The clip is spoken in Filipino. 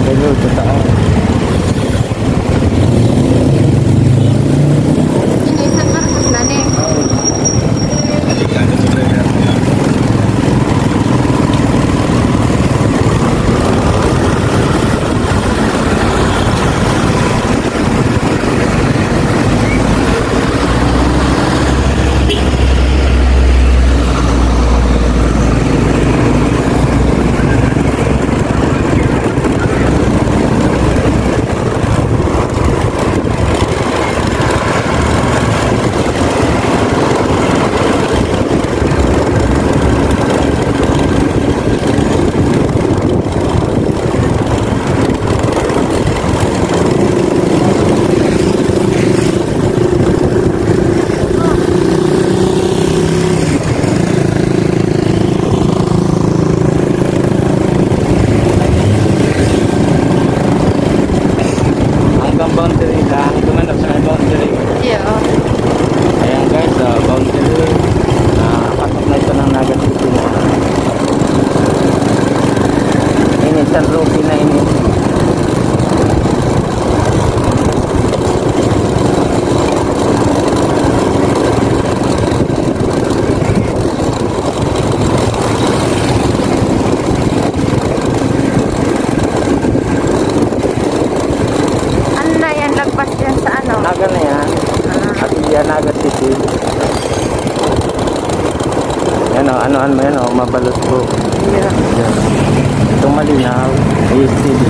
Pero sa taas. Ini isang markas na ni. Delikado sa driver. Boundary lang, gumana sa boundary. Iya. Ayan guys, boundary patok na ito ng Naga City. Ini San Roque na ini. Lagpas yan sa ano? Naga na yan. At yan Naga City. Yan o, ano mo yan o, mabalot po. Yeah. Itong malinaw, ASTD.